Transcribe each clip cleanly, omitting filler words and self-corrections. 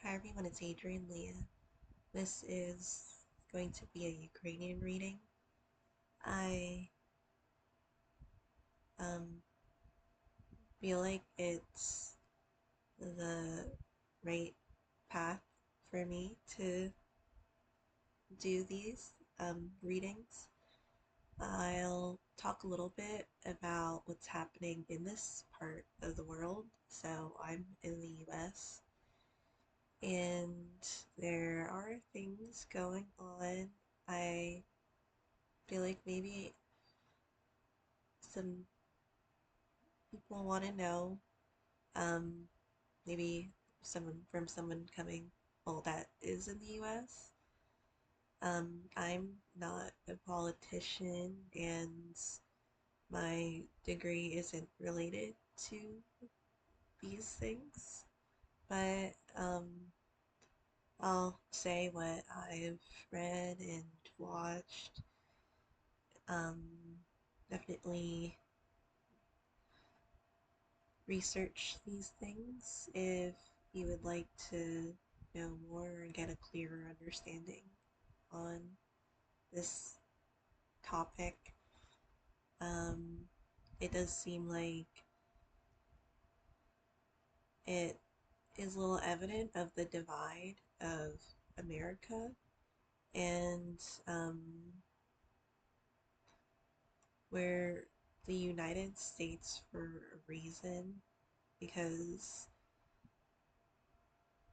Hi everyone, it's Adrian Leah. This is going to be a Ukrainian reading. I um, feel like it's the right path for me to do these readings. I'll talk a little bit about what's happening in this part of the world. So I'm in the US and there are things going on. I feel like maybe some people want to know, um, maybe someone coming, well, that is in the US. I'm not a politician and my degree isn't related to these things, but I'll say what I've read and watched. Um, Definitely research these things if you would like to know more and get a clearer understanding on this topic. Um, it does seem like it is a little evident of the divide of America and we're the United States for a reason because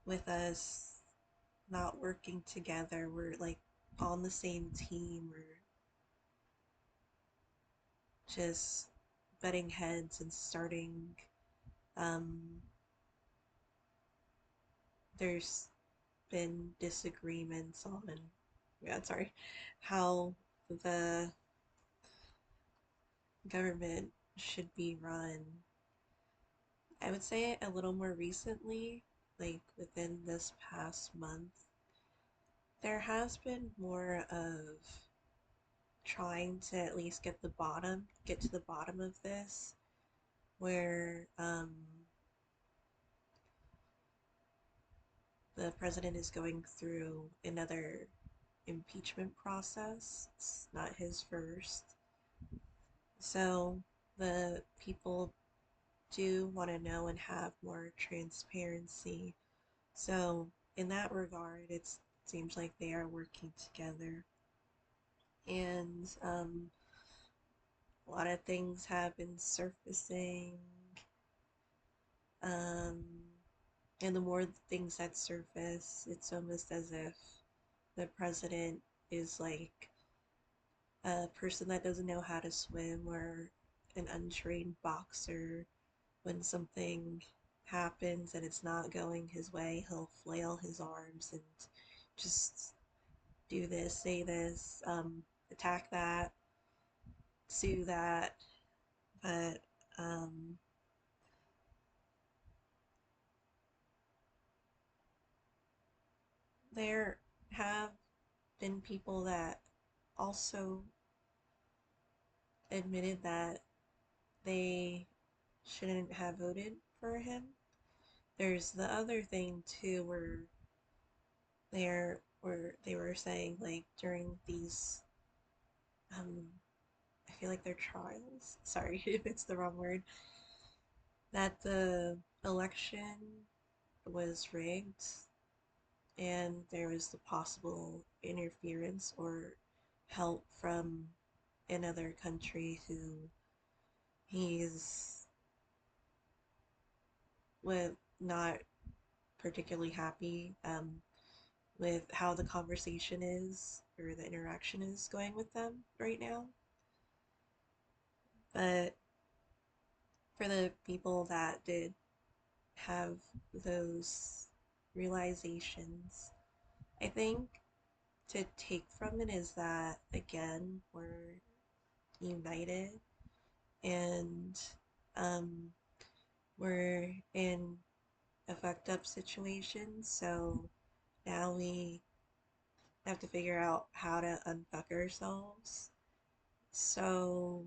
with us not working together, we're like on the same team. We're just butting heads and starting. Um, there's been disagreements on, yeah, sorry, how the government should be run. I would say a little more recently, like within this past month, there has been more of trying to at least get to the bottom of this, where the president is going through another impeachment process. It's not his first. So the people do want to know and have more transparency. So in that regard, it seems like they are working together. And a lot of things have been surfacing. Um, and the more things that surface, it's almost as if the president is like a person that doesn't know how to swim or an untrained boxer. When something happens and it's not going his way, he'll flail his arms and just do this, say this, attack that, sue that. But um, there have been people that also admitted that they shouldn't have voted for him. There's the other thing too, where they were saying like during these um I feel like they're trials. Sorry if it's the wrong word. That the election was rigged and there was the possible interference or help from another country who he's with not particularly happy with how the conversation is or the interaction is going with them right now. But for the people that did have those realizations, I think to take from it is that, again, we're united and um, we're in a fucked up situation. So now we have to figure out how to unfuck ourselves. So,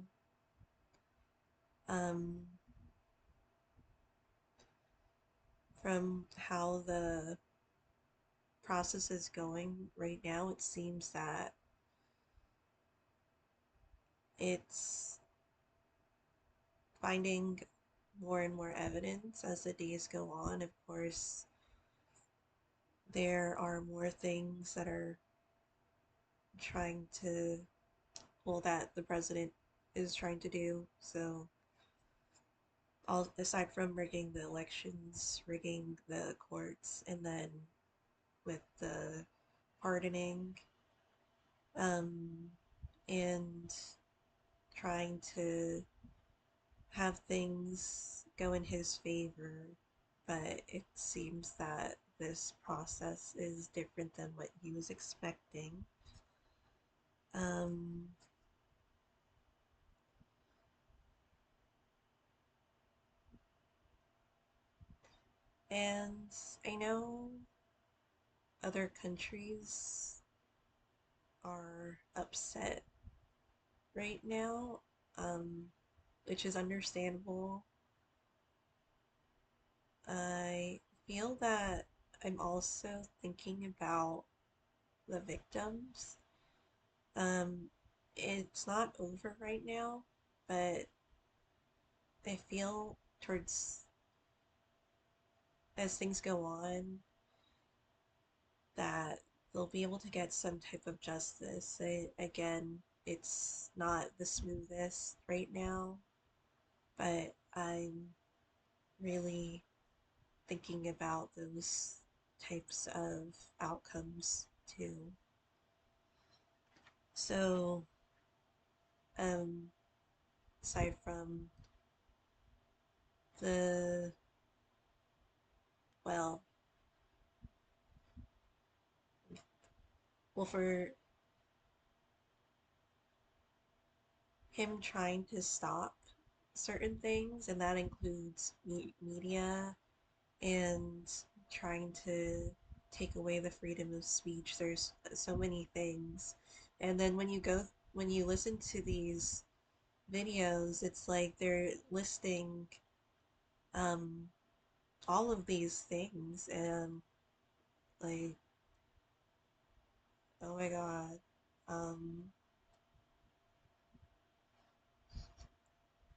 um, from how the process is going right now, it seems that it's finding more and more evidence as the days go on. Of course, there are more things that are trying to, well, that the president is trying to do. So, all aside from rigging the elections, rigging the courts, and then with the pardoning, um, and trying to have things go in his favor, but it seems that this process is different than what he was expecting. Um, and I know other countries are upset right now, um, which is understandable. I feel that I'm also thinking about the victims. Um, it's not over right now, but I feel towards as things go on that they'll be able to get some type of justice. Again, it's not the smoothest right now, but I'm really thinking about those types of outcomes too. So, um, aside from the, well, for him trying to stop certain things, and that includes media and trying to take away the freedom of speech. There's so many things. And then when you listen to these videos, it's like they're listing um, all of these things, and like, oh my God. Um,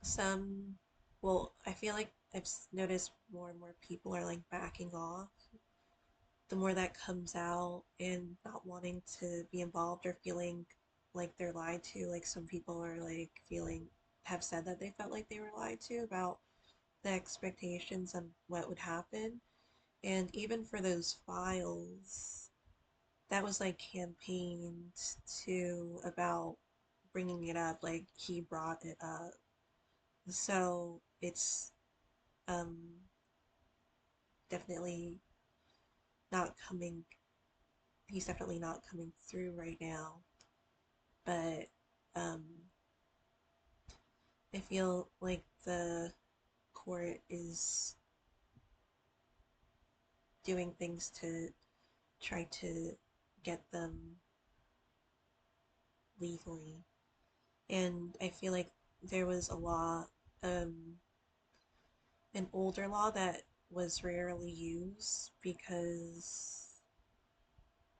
some, well, I feel like I've noticed more and more people are like backing off the more that comes out and not wanting to be involved or feeling like they're lied to. Like some people are like feeling, have said that they felt like they were lied to about the expectations and what would happen. And even for those files, that was like campaigned to about bringing it up, like he brought it up. So it's um definitely not coming, he's definitely not coming through right now. But um, I feel like the court is doing things to try to get them legally. And I feel like there was a law, an older law that was rarely used because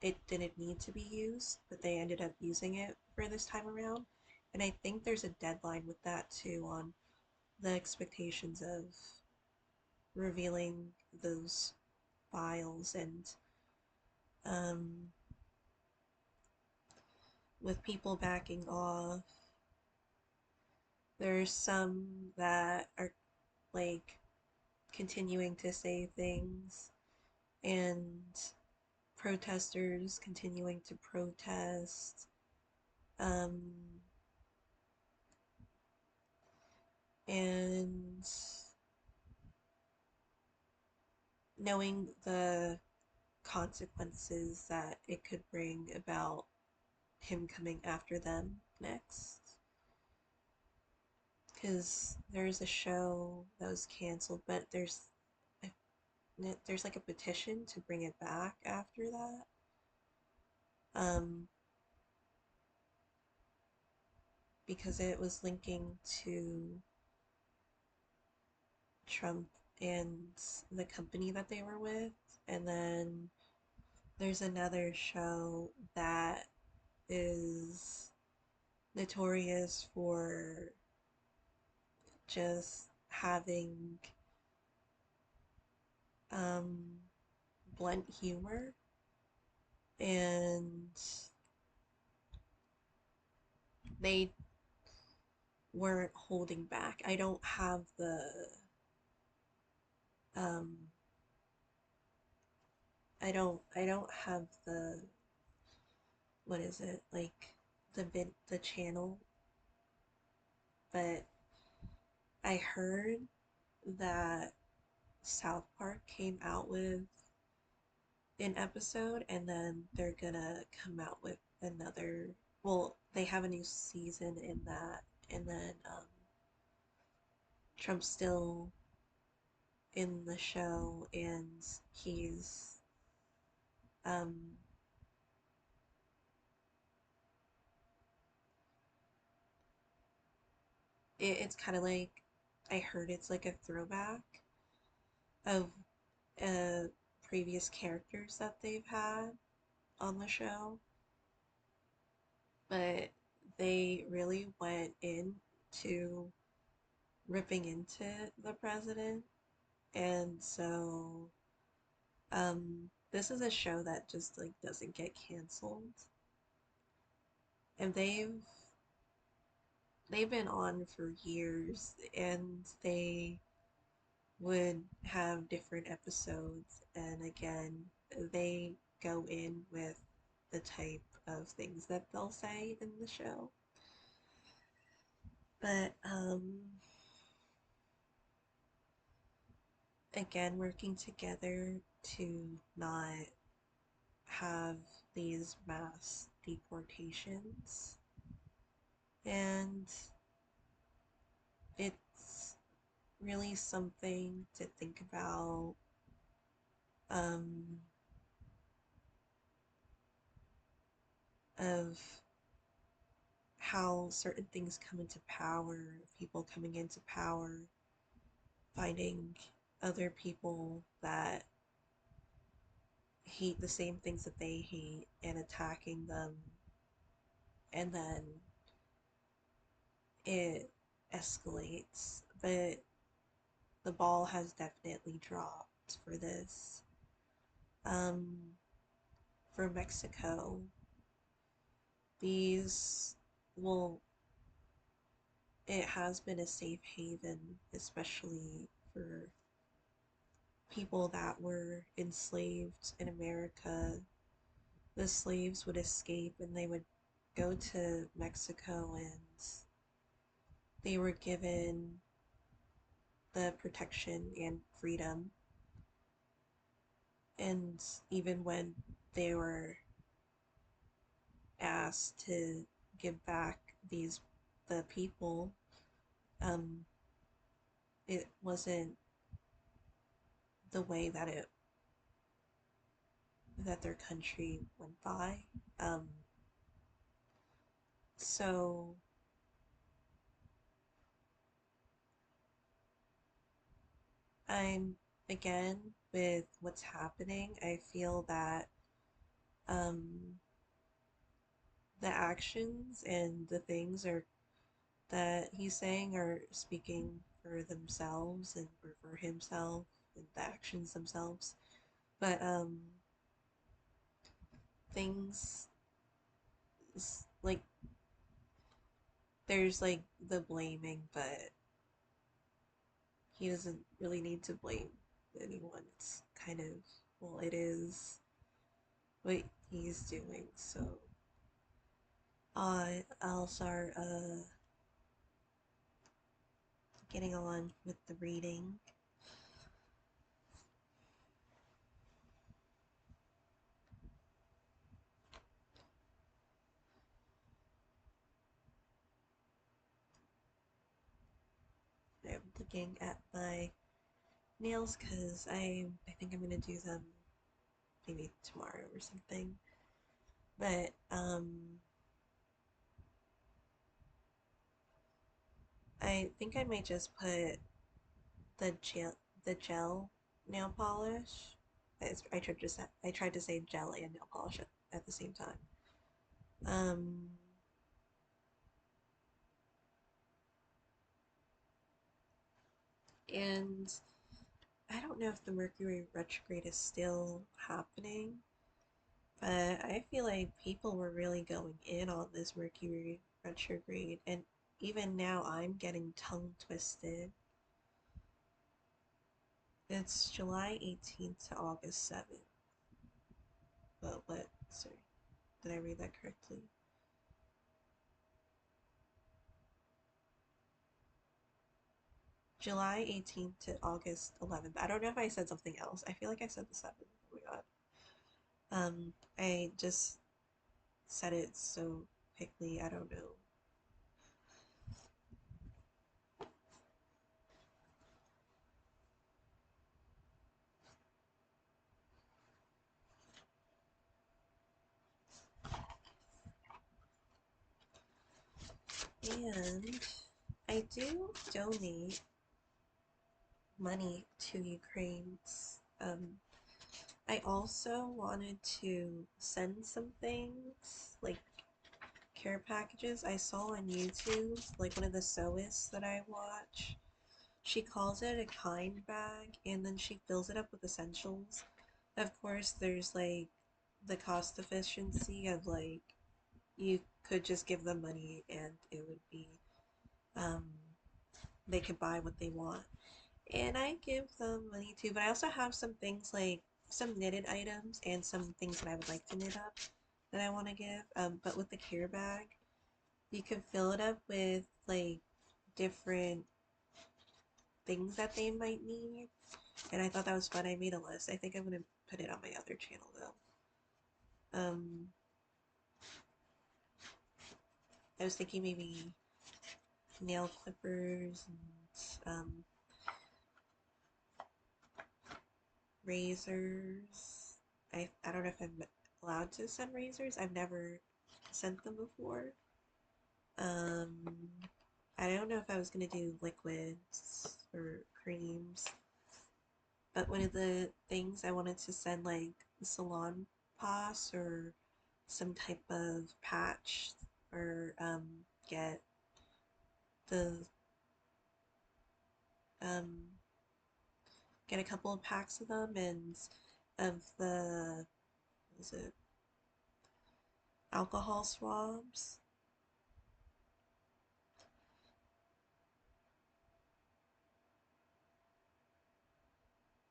it didn't need to be used, but they ended up using it for this time around. And I think there's a deadline with that too on the expectations of revealing those files. And um, with people backing off, there's some that are like continuing to say things, and protesters continuing to protest. Um, and knowing the consequences that it could bring about him coming after them next. Because there's a show that was canceled, but there's like a petition to bring it back after that. Um, because it was linking to Trump and the company that they were with, and then there's another show that is notorious for just having um, blunt humor, and they weren't holding back. Um, I don't have the, what is it, like the channel, but I heard that South Park came out with an episode, and then they're gonna come out with another. Well, they have a new season in that, and then Trump's still in the show, and he's um it's kind of like, I heard it's like a throwback of uh previous characters that they've had on the show, but they really went into ripping into the president. And so this is a show that just like doesn't get canceled, and they've been on for years, and they would have different episodes, and again, they go in with the type of things that they'll say in the show. But again, working together to not have these mass deportations, and it's really something to think about. um, of how certain things come into power, people coming into power, finding other people that hate the same things that they hate and attacking them, and then it escalates. But the ball has definitely dropped for this. Um, for Mexico, these, well, it has been a safe haven, especially for people that were enslaved in America. The slaves would escape and they would go to Mexico, and they were given the protection and freedom. And even when they were asked to give back these the people, um, it wasn't the way that their country went by. Um, so I'm, again, with what's happening, I feel that um, the actions and the things are that he's saying are speaking for themselves and for himself, and the actions themselves. But things like, there's like the blaming, but he doesn't really need to blame anyone. It's kind of, well, it is what he's doing. So I'll start getting on with the reading. I'm looking at my nails because I think I'm gonna do them maybe tomorrow or something. But I think I might just put the gel nail polish I tried to say gel and nail polish at the same time. Um, and I don't know if the Mercury retrograde is still happening, but I feel like people were really going in on this Mercury retrograde, and even now I'm getting tongue twisted. It's July 18th to August 7th. But what? Sorry, did I read that correctly? July 18th to August 11th. I don't know if I said something else. I feel like I said the 7th. Oh my god. I just said it so quickly. I don't know. And I do donate money to Ukraine's. I also wanted to send some things like care packages I saw on YouTube, like one of the sewists that I watch. She calls it a kind bag, and then she fills it up with essentials. Of course, there's like the cost efficiency of like you could just give them money and it would be um, they could buy what they want. And I give them money too, but I also have some things like some knitted items and some things that I would like to knit up that I want to give. But with the care bag, you can fill it up with like different things that they might need. And I thought that was fun. I made a list. I think I'm gonna put it on my other channel though. I was thinking maybe nail clippers and razors. I don't know if I'm allowed to send razors. I've never sent them before. Um, I don't know if I was gonna do liquids or creams, but one of the things I wanted to send like salon pass or some type of patch or get the um, get a couple of packs of them and of the what is it alcohol swabs.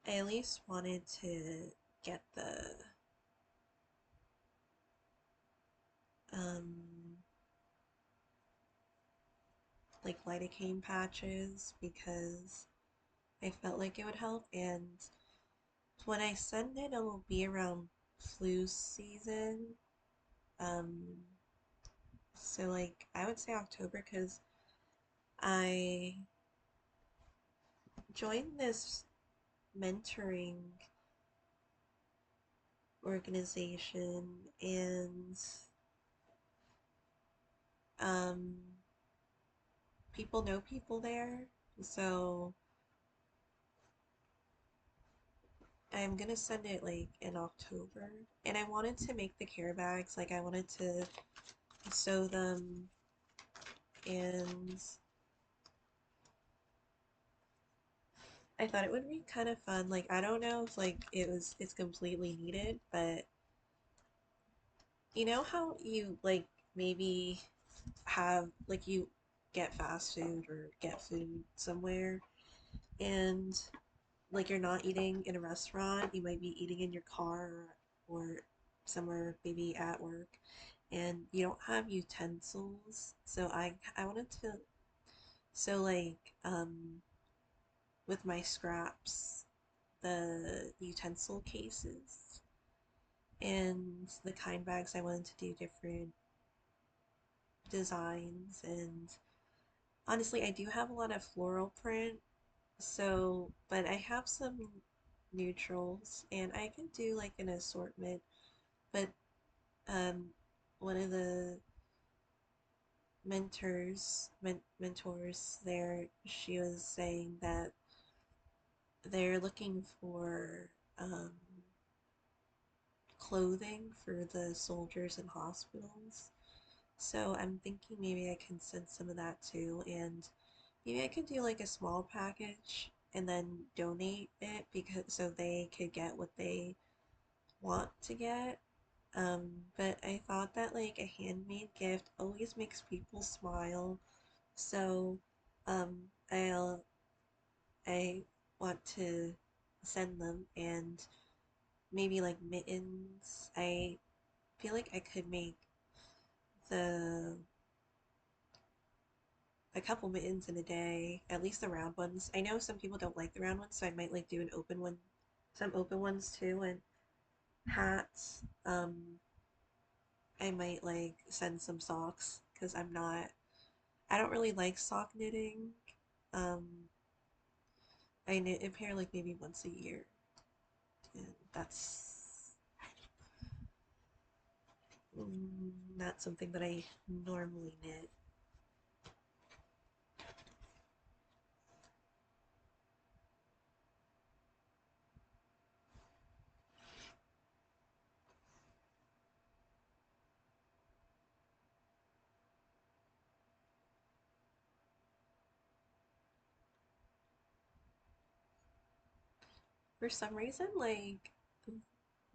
I at least wanted to get the um, like lidocaine patches because I felt like it would help. And when I send it, it will be around flu season. Um, so like I would say October because I joined this mentoring organization and um, people know people there. So I'm gonna send it like in October. And I wanted to make the care bags, like I wanted to sew them and I thought it would be kind of fun. Like I don't know if like it's completely needed, but you know how you like maybe have like you get fast food or get food somewhere and like you're not eating in a restaurant, you might be eating in your car or somewhere maybe at work and you don't have utensils. So I wanted to so like with my scraps the utensil cases and the kind bags I wanted to do different designs and honestly I do have a lot of floral print so but I have some neutrals and I can do like an assortment but um one of the mentors there she was saying that they're looking for um clothing for the soldiers in hospitals. So I'm thinking maybe I can send some of that too, and maybe I could do like a small package and then donate it because so they could get what they want to get. But I thought that like a handmade gift always makes people smile. So um I'll I want to send them and maybe like mittens. I feel like I could make the a couple mittens in a day, at least the round ones. I know some people don't like the round ones, so I might like do an open one, some open ones too, and hats. I might like send some socks because I don't really like sock knitting. Um, I knit a pair like maybe once a year, and that's not something that I normally knit. For some reason, like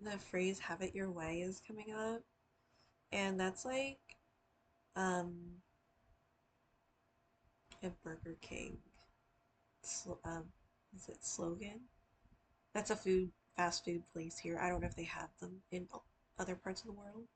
the phrase "have it your way" is coming up, and that's like um a Burger King is it slogan? That's a fast food place here. I don't know if they have them in other parts of the world.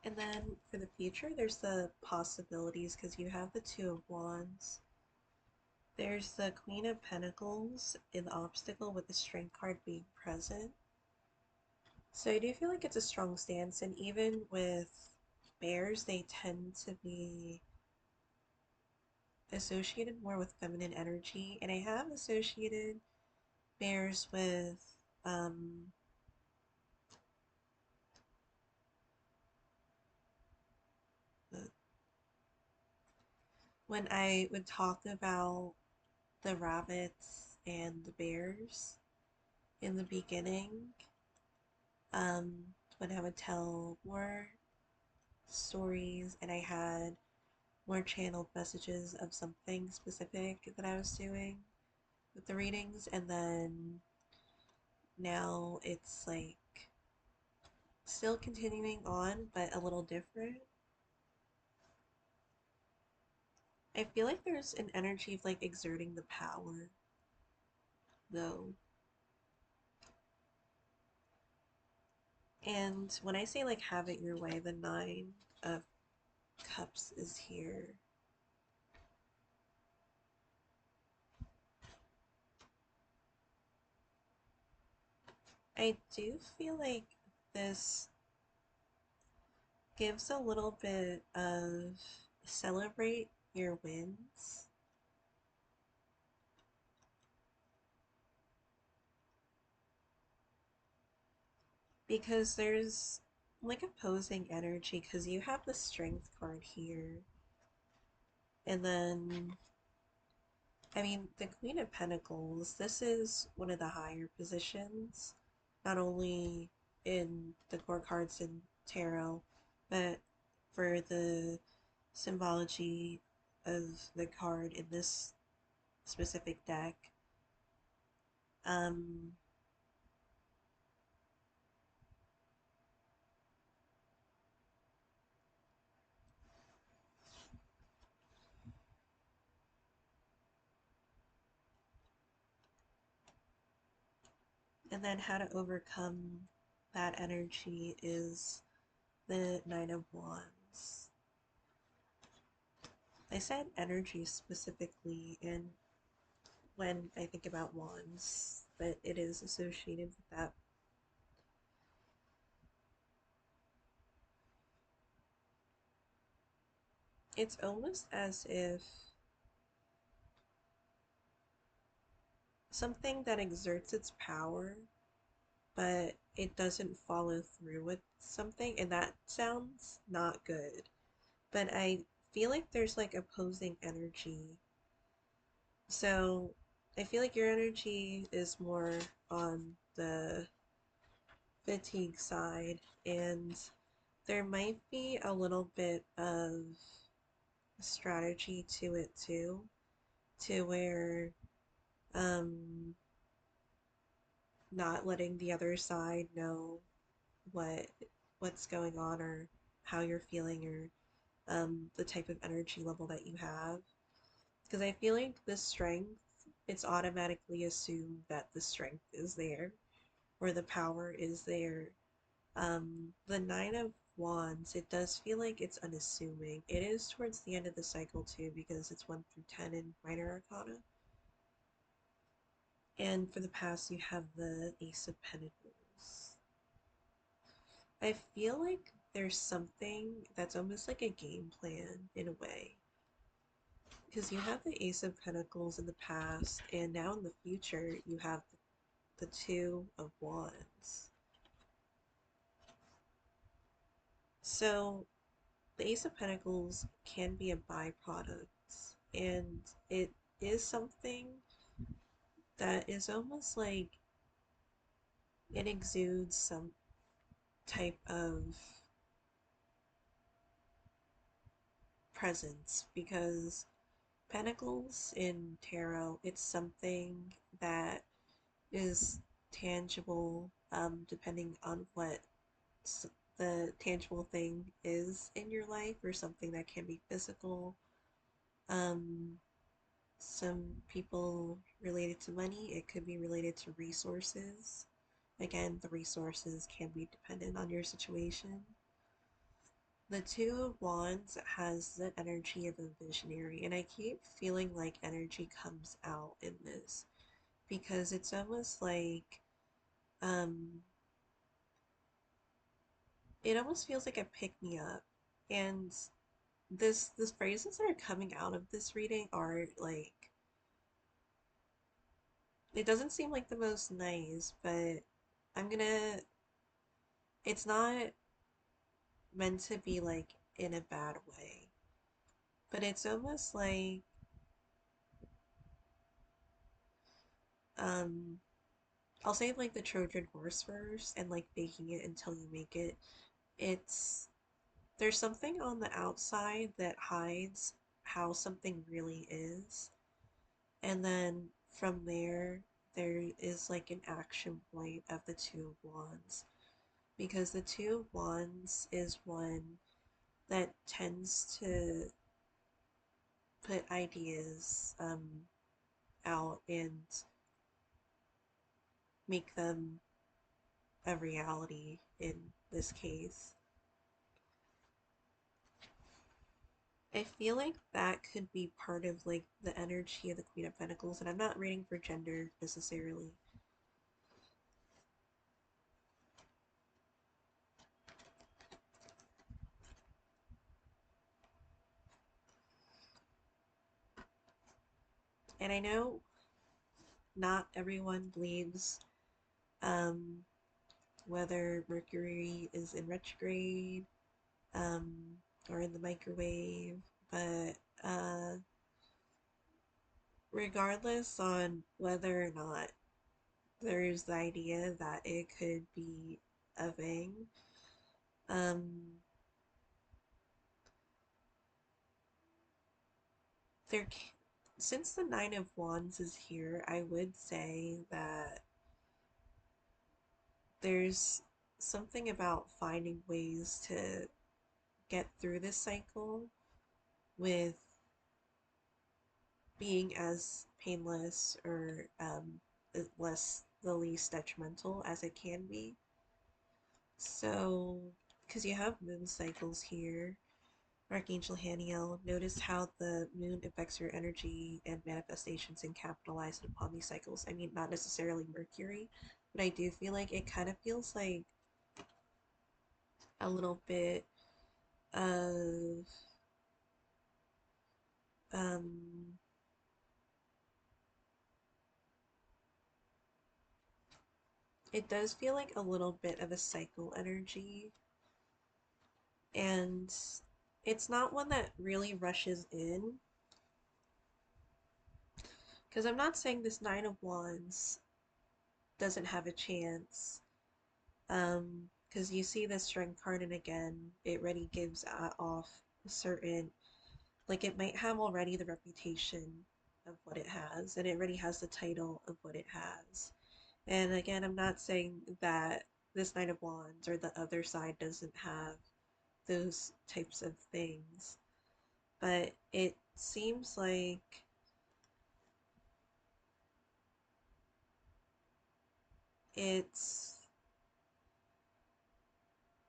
And then for the future, there's the possibilities because you have the Two of Wands. There's the Queen of Pentacles in the obstacle with the Strength card being present. So I do feel like it's a strong stance, and even with bears, they tend to be associated more with feminine energy, and I have associated bears with um, when I would talk about the rabbits and the bears in the beginning, when I would tell more stories and I had more channeled messages of something specific that I was doing with the readings, and then now it's like still continuing on but a little different. I feel like there's an energy of like exerting the power though. And when I say like have it your way, the Nine of Cups is here. I do feel like this gives a little bit of celebrate your wins because there's like opposing energy because you have the Strength card here, and then I mean the Queen of Pentacles, this is one of the higher positions, not only in the core cards in tarot, but for the symbology of the card in this specific deck. Um, and then how to overcome that energy is the Nine of Wands. I said energy specifically, and when I think about wands, but it is associated with that. It's almost as if something that exerts its power, but it doesn't follow through with something, and that sounds not good. But I feel like there's like opposing energy. So I feel like your energy is more on the fatigue side, and there might be a little bit of strategy to it too, to where um not letting the other side know what what's going on or how you're feeling or the type of energy level that you have. Because I feel like the strength, it's automatically assumed that the strength is there or the power is there. The Nine of Wands, it does feel like it's unassuming. It is towards the end of the cycle too because it's 1 through 10 in Minor Arcana. And for the past, you have the Ace of Pentacles. I feel like there's something that's almost like a game plan in a way. Because you have the Ace of Pentacles in the past, and now in the future, you have the Two of Wands. So, the Ace of Pentacles can be a byproduct, and it is something that is almost like it exudes some type of presence because Pentacles in tarot, it's something that is tangible, depending on what the tangible thing is in your life, or something that can be physical. Um, some people related to money, it could be related to resources. Again, the resources can be dependent on your situation. The Two of Wands has the energy of a visionary, and I keep feeling like energy comes out in this because it's almost like um it almost feels like a pick me up. And this phrases that are coming out of this reading are like it doesn't seem like the most nice, but I'm gonna it's not meant to be like in a bad way. But it's almost like um I'll say like the Trojan horse first and like baking it until you make it. It's there's something on the outside that hides how something really is. And then from there, there is like an action point of the Two of Wands. Because the Two of Wands is one that tends to put ideas out and make them a reality in this case. I feel like that could be part of like the energy of the Queen of Pentacles, and I'm not reading for gender necessarily. And I know not everyone believes um, whether Mercury is in retrograde um, or in the microwave, but regardless on whether or not there's the idea that it could be a thing, um, there since the Nine of Wands is here, I would say that there's something about finding ways to get through this cycle with being as painless or less the least detrimental as it can be. So, because you have moon cycles here, Archangel Haniel, notice how the moon affects your energy and manifestations and capitalizing upon these cycles. I mean, not necessarily Mercury, but I do feel like it kind of feels like a little bit of Um, it does feel like a little bit of a cycle energy, and it's not one that really rushes in. Because I'm not saying this Nine of Wands doesn't have a chance. Because you see this Strength card, and again, it already gives off a certain, like, it might have already the reputation of what it has, and it already has the title of what it has. And again, I'm not saying that this Nine of Wands or the other side doesn't have those types of things, but it seems like it's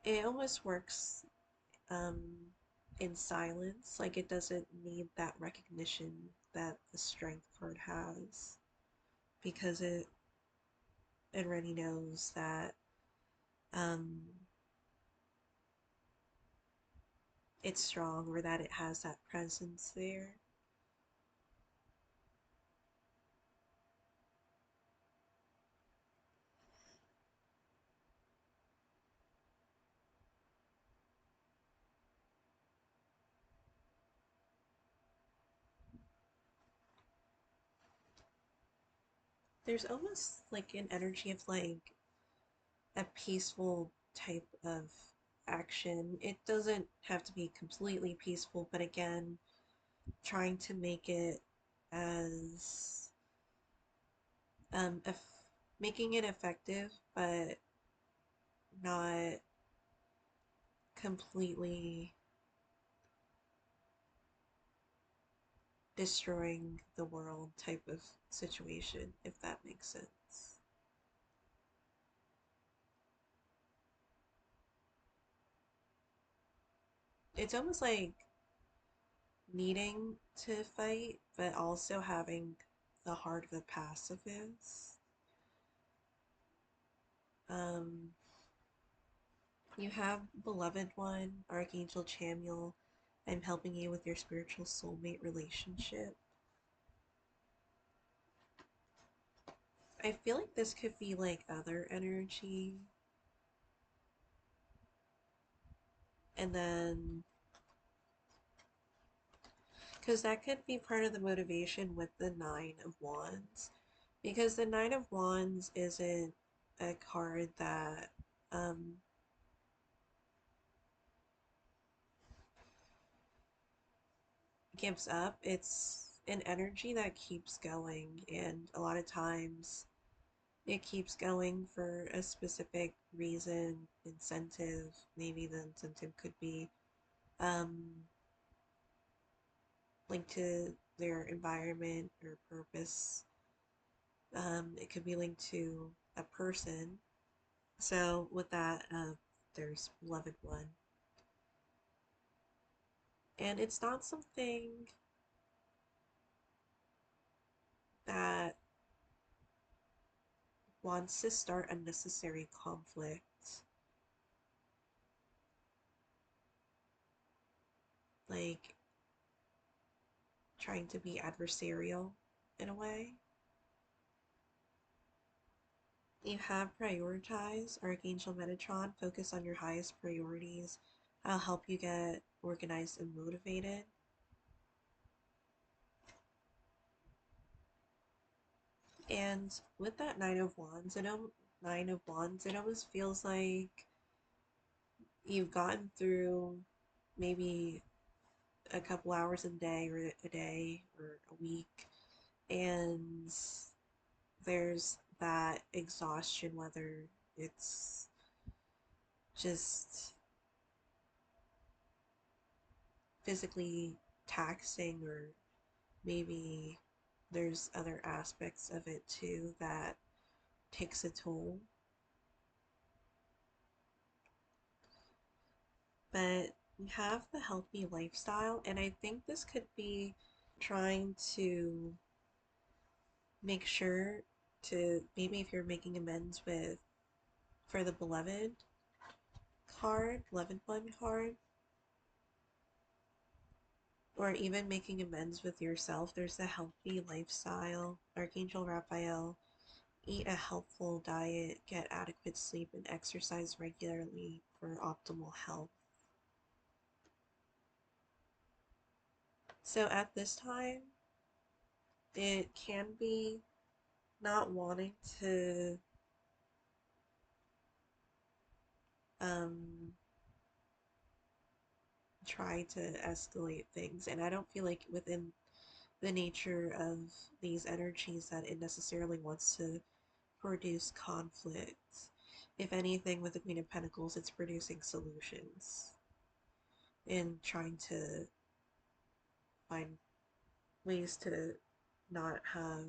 it almost works um in silence, like it doesn't need that recognition that the Strength card has, because it already knows that um it's strong, or that it has that presence there. There's almost like an energy of like a peaceful type of action. It doesn't have to be completely peaceful, but again, trying to make it as making it effective, but not completely destroying the world type of situation, if that makes sense. It's almost like needing to fight, but also having the heart of a pacifist. Um, you have Beloved One, Archangel Chamuel. I'm helping you with your spiritual soulmate relationship. I feel like this could be like other energy. And then, because that could be part of the motivation with the Nine of Wands. Because the Nine of Wands isn't a card that um, gives up. It's an energy that keeps going, and a lot of times it keeps going for a specific reason, incentive. Maybe the incentive could be um, linked to their environment or purpose. It could be linked to a person. So with that, there's Beloved One. And it's not something that wants to start unnecessary conflict. Like trying to be adversarial in a way. You have prioritize, Archangel Metatron, focus on your highest priorities. I'll help you get organized and motivated. And with that Nine of Wands, it almost feels like you've gotten through maybe a couple hours a day or a week, and there's that exhaustion, whether it's just physically taxing, or maybe there's other aspects of it too that takes a toll. But we have the healthy lifestyle, and I think this could be trying to make sure to, maybe if you're making amends with, for the Beloved One card, or even making amends with yourself. There's a healthy lifestyle. Archangel Raphael, eat a healthful diet, get adequate sleep, and exercise regularly for optimal health. So at this time, it can be not wanting to um, try to escalate things. And I don't feel like within the nature of these energies that it necessarily wants to produce conflict. If anything, with the Queen of Pentacles, it's producing solutions and trying to find ways to not have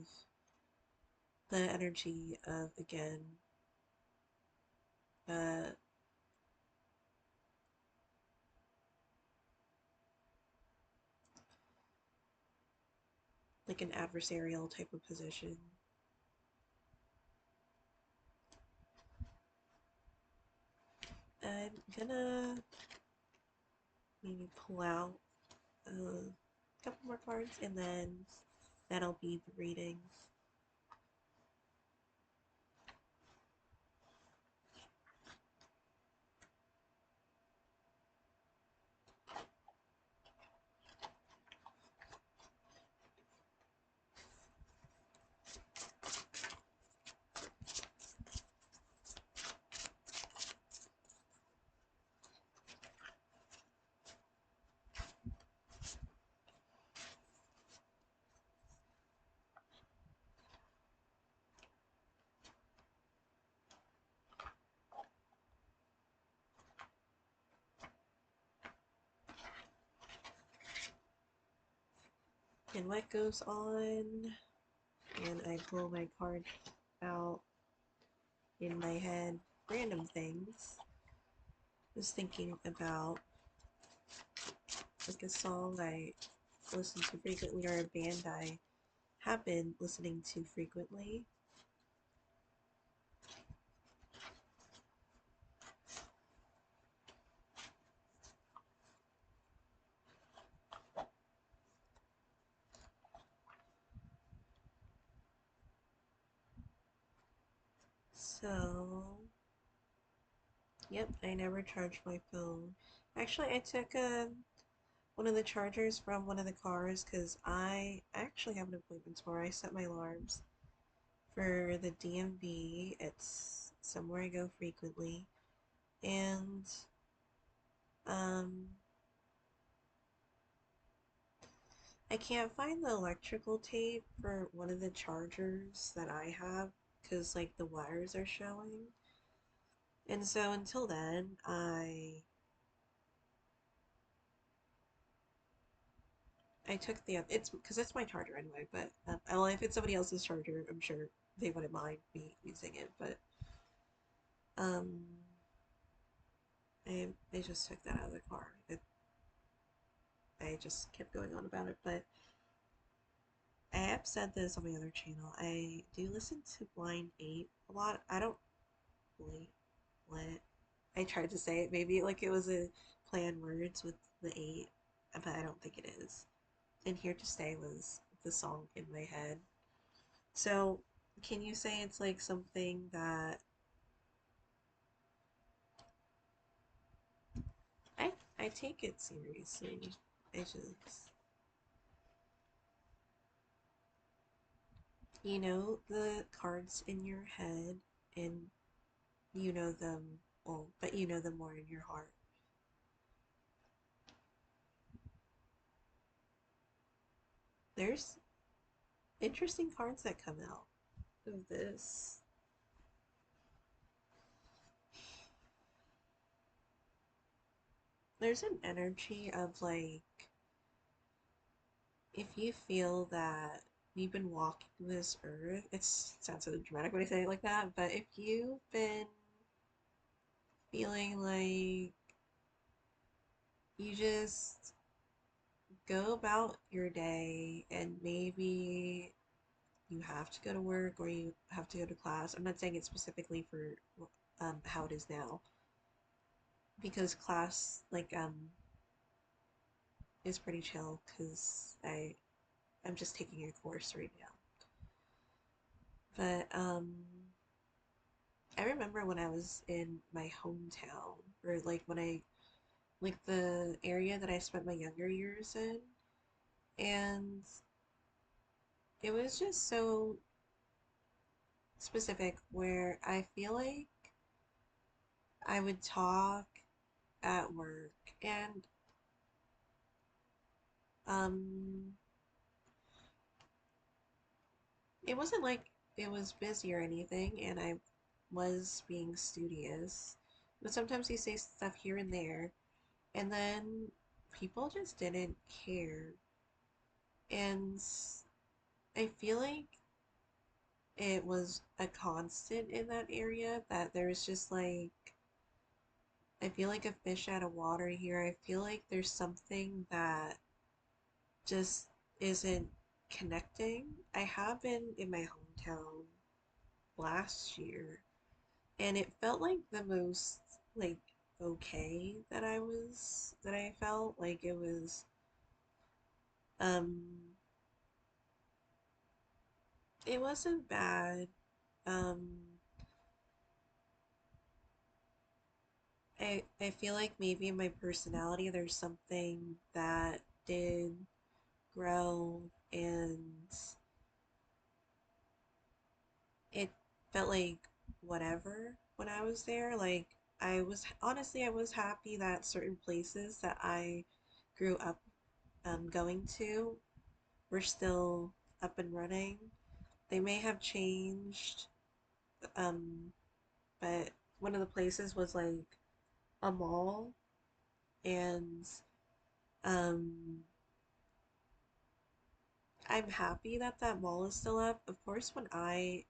the energy of, again, uh, like an adversarial type of position. I'm gonna maybe pull out a couple more cards and then that'll be the reading. And what goes on, and I pull my card out in my head, random things. Was thinking about like a song I listen to frequently or a band I have been listening to frequently. So, yep, I never charged my phone. Actually, I took one of the chargers from one of the cars because I actually have an appointment tomorrow. I set my alarms for the DMV. It's somewhere I go frequently. And um, I can't find the electrical tape for one of the chargers that I have because like the wires are showing. And so until then, I took it's because it's my charger anyway, but well, if it's somebody else's charger, I'm sure they wouldn't mind me using it, but um I just took that out of the car. I just kept going on about it, but I have said this on my other channel. I do listen to Blind 8 a lot. I don't really let it. I tried to say it maybe like it was a play on words with the 8, but I don't think it is. And Here to Stay was the song in my head. So, can you say it's like something that I I take it seriously. I just you know the cards in your head and you know them well, but you know them more in your heart. There's interesting cards that come out of this. There's an energy of like if you feel that you've been walking this earth, it sounds so dramatic when I say it like that, but if you've been feeling like you just go about your day and maybe you have to go to work or you have to go to class. I'm not saying it specifically for how it is now because class like is pretty chill because I'm just taking a course right now. But I remember when I was in my hometown, or like when I like the area that I spent my younger years in, and it was just so specific where I feel like I would talk at work and um it wasn't like it was busy or anything and I was being studious, but sometimes you say stuff here and there and then people just didn't care. And I feel like it was a constant in that area that there's just like I feel like a fish out of water here. I feel like there's something that just isn't connecting. I have been in my hometown last year and it felt like the most like okay that I felt like um it wasn't bad. Um I feel like maybe in my personality there's something that did grow and it felt like whatever when I was there. Like I was honestly I was happy that certain places that I grew up going to were still up and running. They may have changed, um, but one of the places was like a mall, and um, I'm happy that that mall is still up. Of course, when I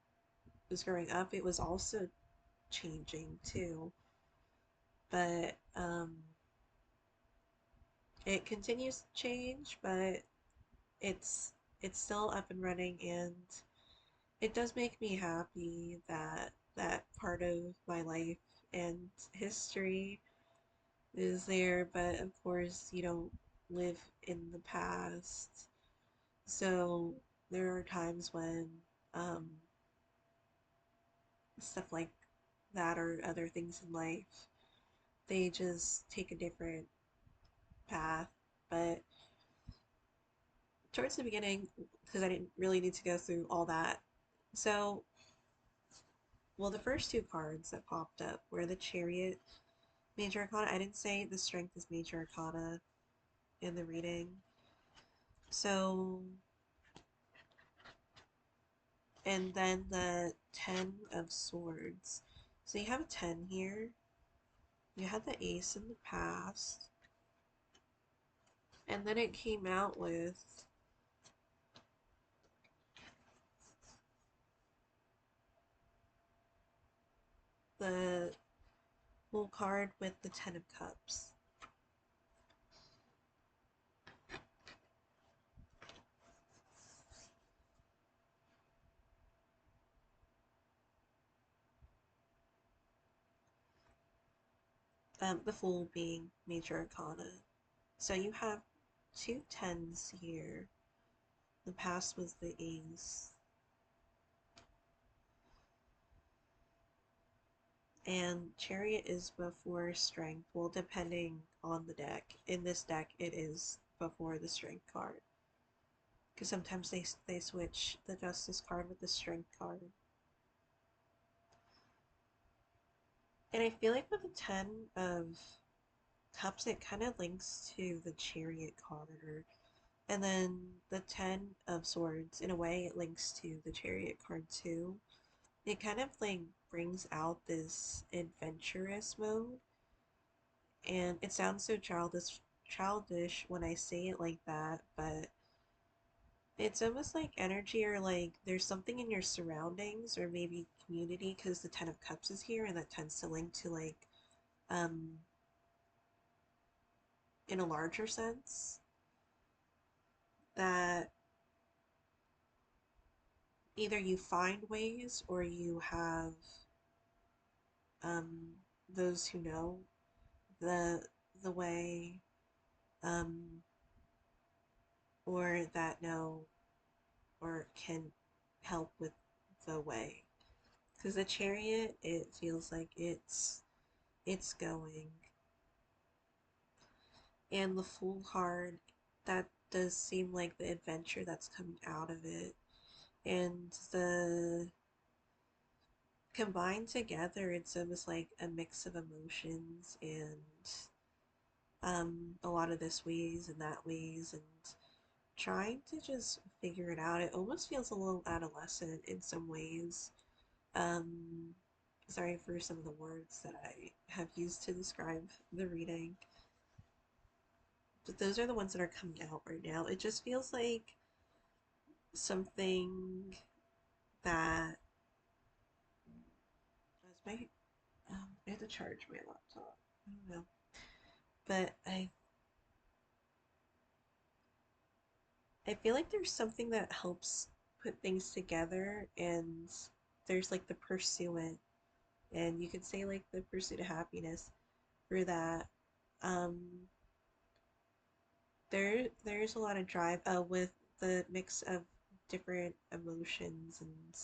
was growing up, it was also changing too, but it continues to change, but it's it's still up and running, and it does make me happy that that part of my life and history is there. But of course, you don't live in the past, so there are times when um, stuff like that or other things in life they just take a different path. But towards the beginning, because I didn't really need to go through all that. So, well, the first two cards that popped up were the Chariot Major Arcana. I didn't say the Strength is Major Arcana in the reading. So, and then the Ten of Swords. So you have a 10 here. You had the Ace in the past. And then it came out with the full card with the Ten of Cups. The Fool being Major Arcana. So you have two tens here. The past was the Ace. And Chariot is before Strength. Well, depending on the deck. In this deck, it is before the Strength card. Because sometimes they switch the Justice card with the Strength card. And I feel like with the Ten of Cups, it kind of links to the Chariot card. And then the Ten of Swords, in a way, it links to the Chariot card too. It kind of like brings out this adventurous mode, and it sounds so childish when I say it like that, but it's almost like energy or like there's something in your surroundings or maybe community because the Ten of Cups is here and that tends to link to like um in a larger sense that either you find ways or you have um those who know the the way. Um, or that know or can help with the way. Because the chariot, it feels like it's going, and the fool card, that does seem like the adventure that's coming out of it, and the combined together, it's almost like a mix of emotions and a lot of this ways and that ways and trying to just figure it out. It almost feels a little adolescent in some ways. Um, Sorry for some of the words that I have used to describe the reading, but those are the ones that are coming out right now. It just feels like something that as my I have to charge my laptop. I don't know, but I feel like there's something that helps put things together, and there's like the pursuant, and you could say like the pursuit of happiness for that. Um, there's a lot of drive with the mix of different emotions and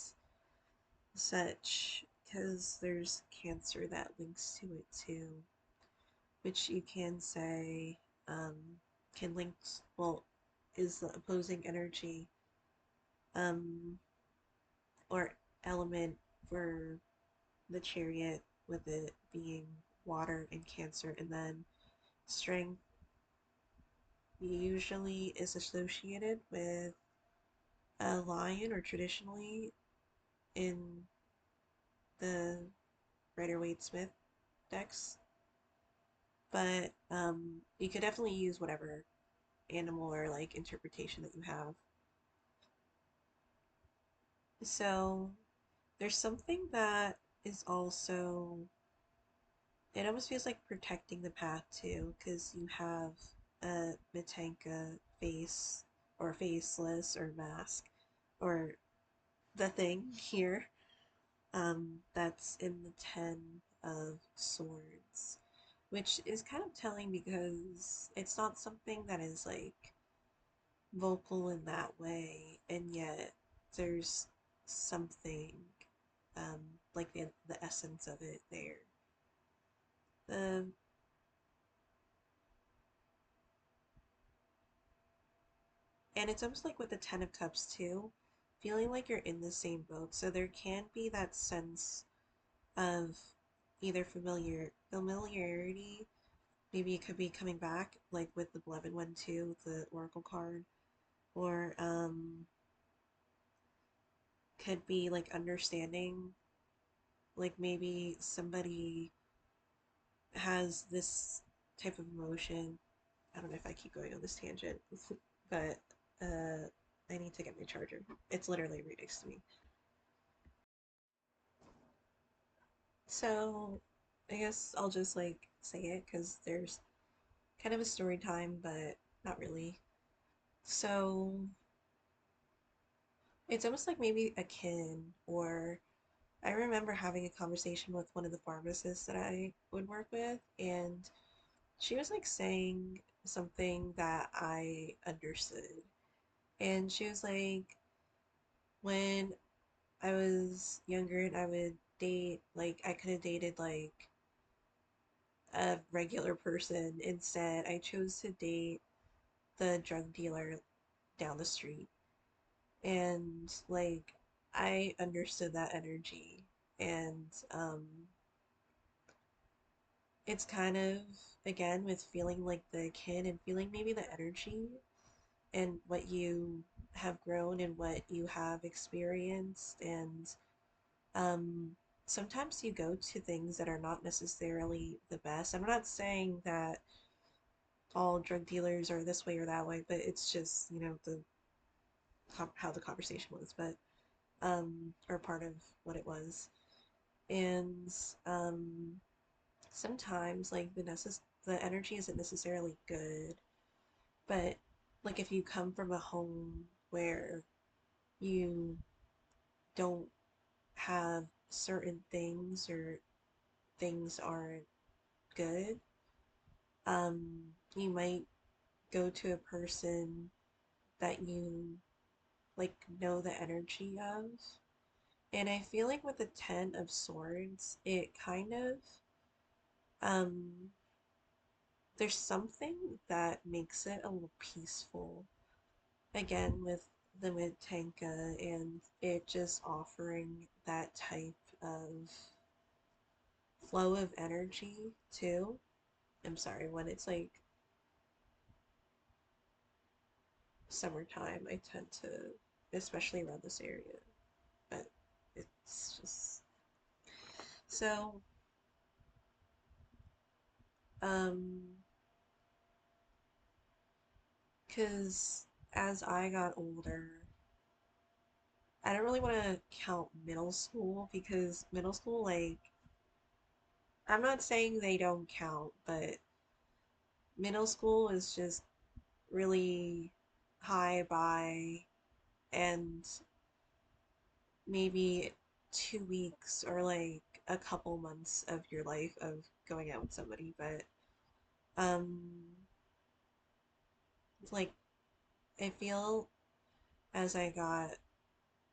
such, because there's Cancer that links to it too, which you can say um, can link, well, is the opposing energy um, or element for the Chariot, with it being water and Cancer, and then strength usually is associated with a lion, or traditionally in the Rider Waite Smith decks. But you could definitely use whatever animal or like interpretation that you have. So there's something that is also, it almost feels like protecting the path too, because you have a Matanka face, or faceless, or mask, or the thing here, that's in the Ten of Swords, which is kind of telling because it's not something that is like vocal in that way, and yet there's something um, like the essence of it there. The And it's almost like with the Ten of Cups too, feeling like you're in the same boat. So there can be that sense of either familiarity. Maybe it could be coming back, like with the Beloved One too, the Oracle card, or could be like understanding. Like maybe somebody has this type of emotion. I don't know if I keep going on this tangent, but I need to get my charger. It's literally right next to me. So I guess I'll just like say it because there's kind of a story time, but not really. So it's almost like maybe a kin, or I remember having a conversation with one of the pharmacists that I would work with, and she was like saying something that I understood. And she was like, when I was younger and I would date, like, I could have dated like a regular person. Instead, I chose to date the drug dealer down the street. And like, I understood that energy. And it's kind of, again, with feeling like the kid and feeling maybe the energy and what you have grown and what you have experienced. And um, sometimes you go to things that are not necessarily the best. I'm not saying that all drug dealers are this way or that way, but it's just, the how the conversation was, but or part of what it was. And um, sometimes like the energy isn't necessarily good, but like if you come from a home where you don't have certain things, or things aren't good, you might go to a person that you like know the energy of. And I feel like with the Ten of Swords, it kind of um there's something that makes it a little peaceful. Again, with the Midtanka and it just offering that type of flow of energy too. I'm sorry, when it's like summertime, I tend to, especially around this area, but it's just so, um, because as I got older, I don't really want to count middle school because middle school, like, I'm not saying they don't count, but middle school is just really high by and maybe 2 weeks or like a couple months of your life of going out with somebody, but um like I feel as I got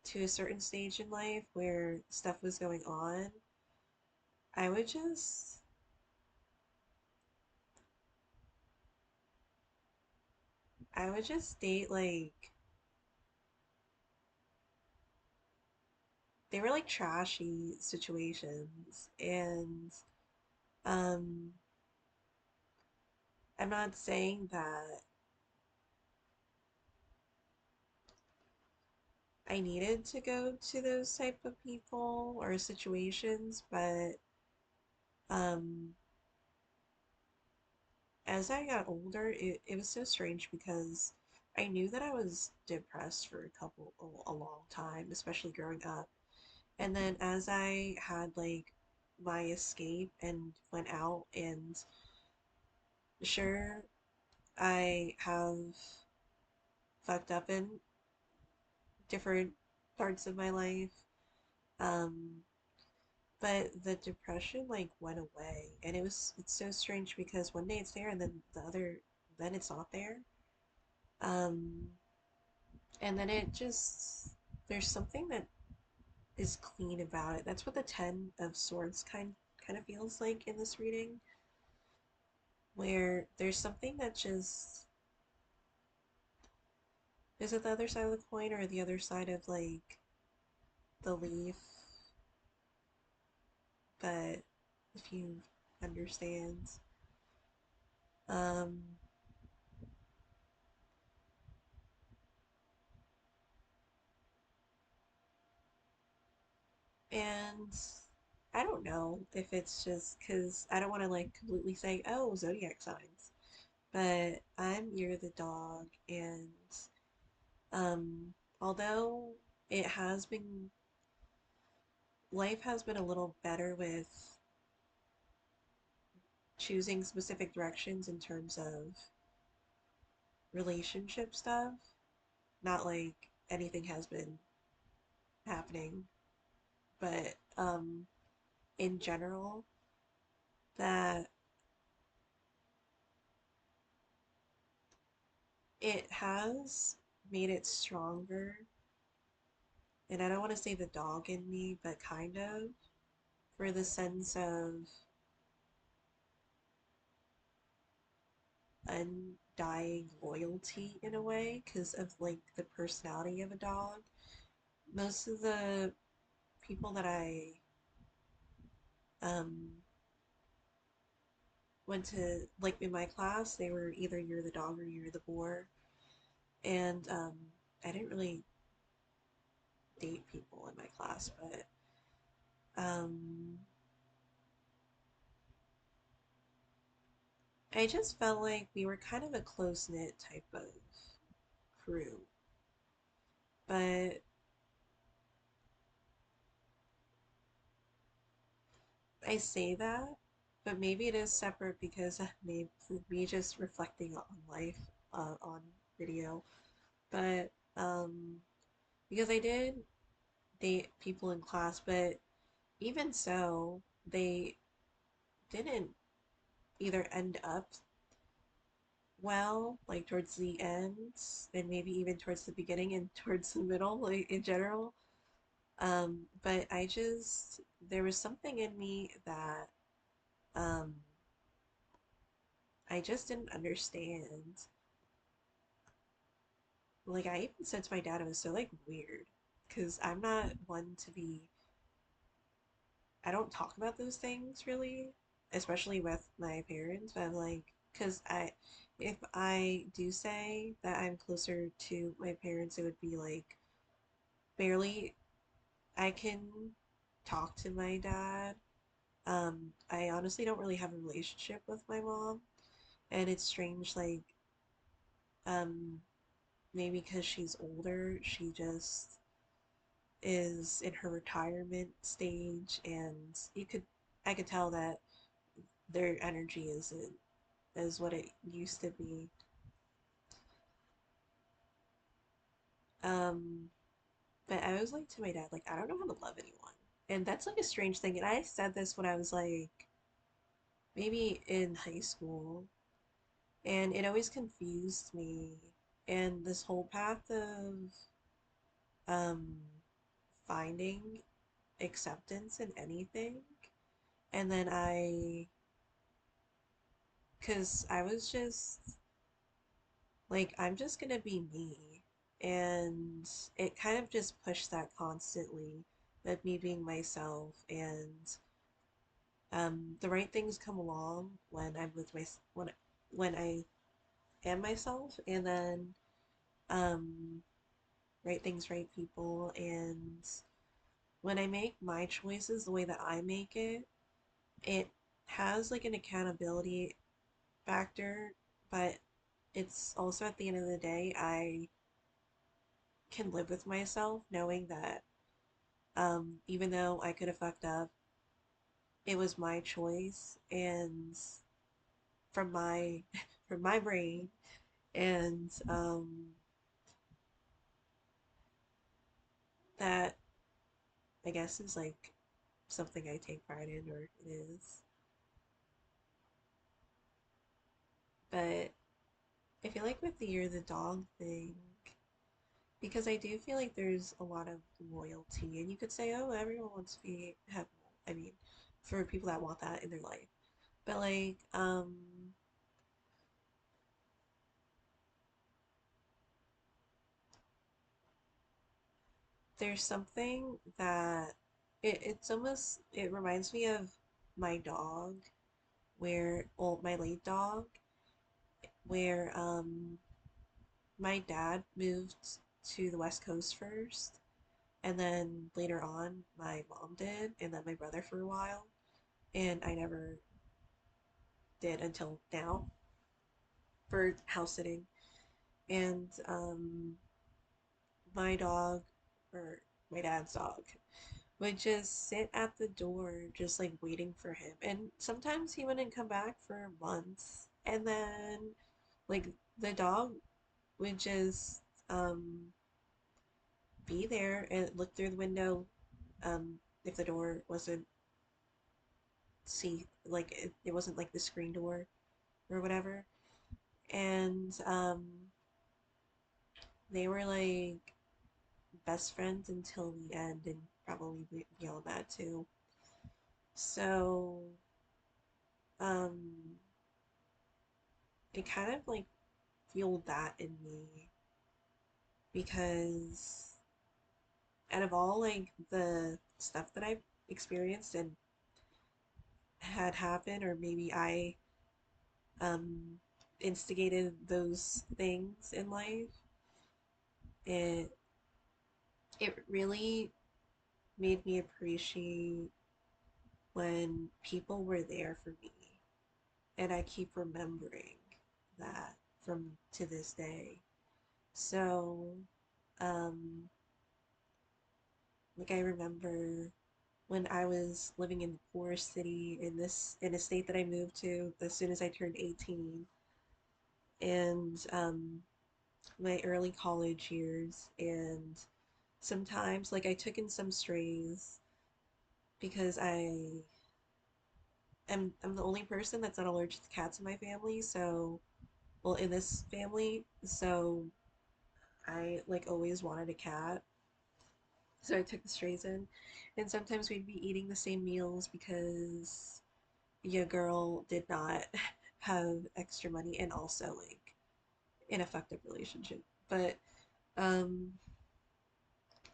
to a certain stage in life where stuff was going on, I would just I would just date like they were like trashy situations and um I'm not saying that I needed to go to those type of people or situations, but um as I got older, it was so strange because I knew that I was depressed for a long time, especially growing up. And then as I had like my escape and went out, and sure, I have fucked up in different parts of my life. Um, but the depression like went away, and it's so strange because one day it's there, and then then it's not there. Um, and then it just there's something that is clean about it. That's what the Ten of Swords kind of feels like in this reading, where there's something that just is it the other side of the coin or the other side of like the leaf, but if you understand. Um, and I don't know if it's just because I don't want to like completely say, oh, zodiac signs, but I'm Year of the Dog, and although it has been, life has been a little better with choosing specific directions in terms of relationship stuff, not like anything has been happening, but in general, that it has made it stronger. And I don't want to say the dog in me, but kind of, for the sense of undying loyalty in a way, because of like the personality of a dog. Most of the people that I um, went to, like in my class, they were either You're the Dog or You're the Boar. And I didn't really date people in my class, but um, I just felt like we were kind of a close knit type of crew. But I say that, but maybe it is separate because maybe me just reflecting on life on video. But because I did date people in class, but even so, they didn't either end up well, like towards the end, and maybe even towards the beginning and towards the middle, like in general. But there was something in me that um, I just didn't understand. Like, I even said to my dad, it was so, like, weird. Because I'm not one to be, I don't talk about those things really, especially with my parents, but I'm like, if I do say that I'm closer to my parents, it would be like barely I can talk to my dad. I honestly don't really have a relationship with my mom, and it's strange, like, um, maybe because she's older, she just is in her retirement stage, and I could tell that their energy isn't as what it used to be. Um, but I was like to my dad, like, I don't know how to love anyone. And that's like a strange thing. And I said this when I was like maybe in high school, and it always confused me. And this whole path of um finding acceptance in anything. And then cause I was just like, I'm just gonna be me. And it kind of just pushed that constantly, of me being myself. And the right things come along when I'm with my when I am myself, and then um, right things, right people. And when I make my choices the way that I make it has like an accountability factor, but it's also at the end of the day, I can live with myself knowing that even though I could have fucked up, it was my choice and from my from my brain. And that I guess is like something I take pride in, or it is. But I feel like with the year the dog thing, because I do feel like there's a lot of loyalty, and you could say, oh, everyone wants to be have. I mean, for people that want that in their life, but like, there's something that it reminds me of my dog, where well, my late dog, where my dad moved to the West Coast first, and then later on my mom did, and then my brother for a while, and I never did until now for house sitting. And my dog, or my dad's dog, would just sit at the door, just like waiting for him. And sometimes he wouldn't come back for months. And then, like, the dog would just be there and look through the window, if the door wasn't like it wasn't like the screen door or whatever. And they were like best friends until the end, and probably beyond that too. So, um, it kind of like fueled that in me, because out of all like the stuff that I've experienced and had happen, or maybe I um instigated those things in life, it it really made me appreciate when people were there for me. And I keep remembering that from to this day. So, um, like I remember when I was living in the poorest city in a state that I moved to as soon as I turned 18, and my early college years. And sometimes like I took in some strays because I'm the only person that's not allergic to cats in my family, so well, in this family, so I like always wanted a cat. So I took the strays in, and sometimes we'd be eating the same meals because your girl did not have extra money and also like an effective relationship. But um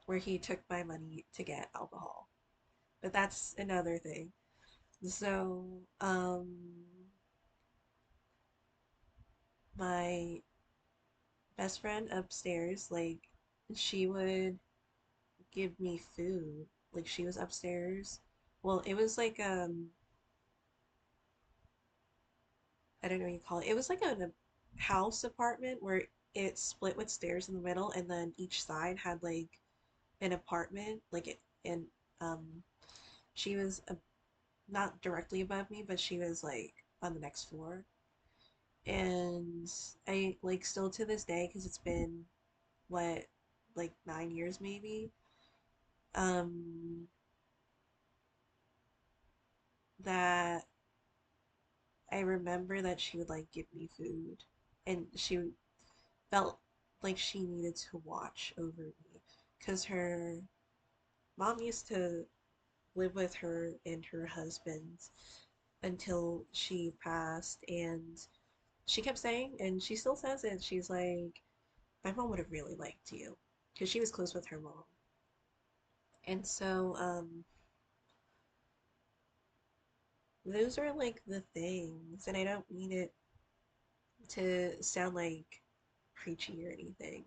where he took my money to get alcohol. But that's another thing. So, my best friend upstairs, like, she would give me food. Like, she was upstairs. Well, it was like, I don't know what you call it. It was like a house apartment where it split with stairs in the middle, and then each side had like an apartment. Like, and, um, she was not directly above me, but she was like on the next floor. And I like still to this day, because it's been what, like 9 years maybe, um that I remember that she would like give me food, and she felt like she needed to watch over me because her mom used to live with her and her husband until she passed. And she kept saying, and she still says it, she's like, my mom would have really liked you, because she was close with her mom. And so, those are like the things, and I don't mean it to sound like preachy or anything,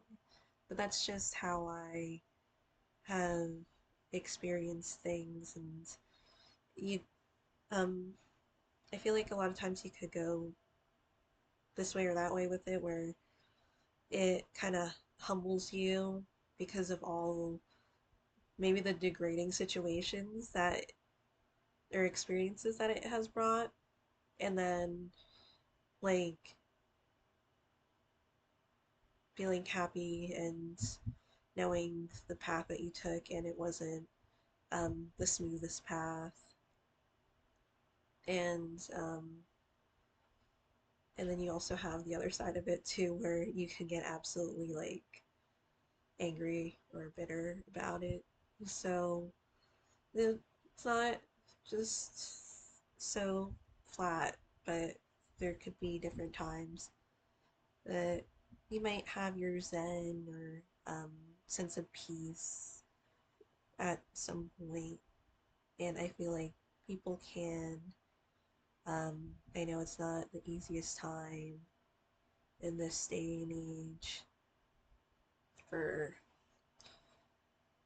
but that's just how I have experienced things. And you, um, I feel like a lot of times you could go this way or that way with it, where it kind of humbles you because of all maybe the degrading situations that or experiences that it has brought, and then like feeling happy and knowing the path that you took, and it wasn't the smoothest path. And um, and then you also have the other side of it too, where you can get absolutely like angry or bitter about it. So it's not just so flat, but there could be different times that you might have your zen or sense of peace at some point. And I feel like people can. I know it's not the easiest time in this day and age for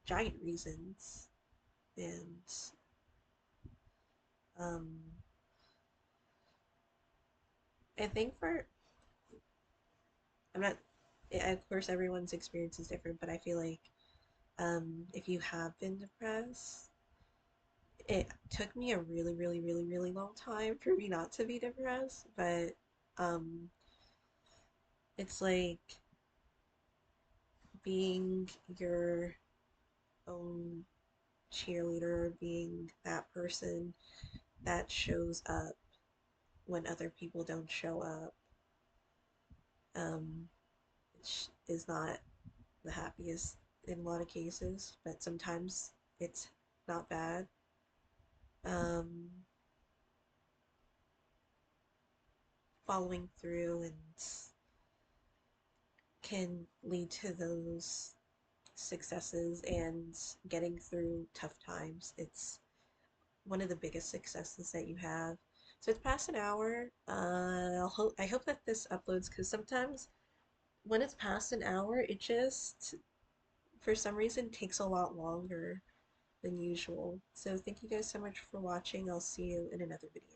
giant reasons. And um, I think for, I'm not, of course, everyone's experience is different, but I feel like if you have been depressed, it took me a really, really, really, really long time for me not to be depressed. But um, it's like being your own cheerleader, being that person that shows up when other people don't show up, which is not the happiest in a lot of cases, but sometimes it's not bad. Um, Following through and can lead to those successes and getting through tough times. It's one of the biggest successes that you have. So it's past an hour. I hope that this uploads, because sometimes when it's past an hour, it just for some reason takes a lot longer than usual. So thank you guys so much for watching. I'll see you in another video.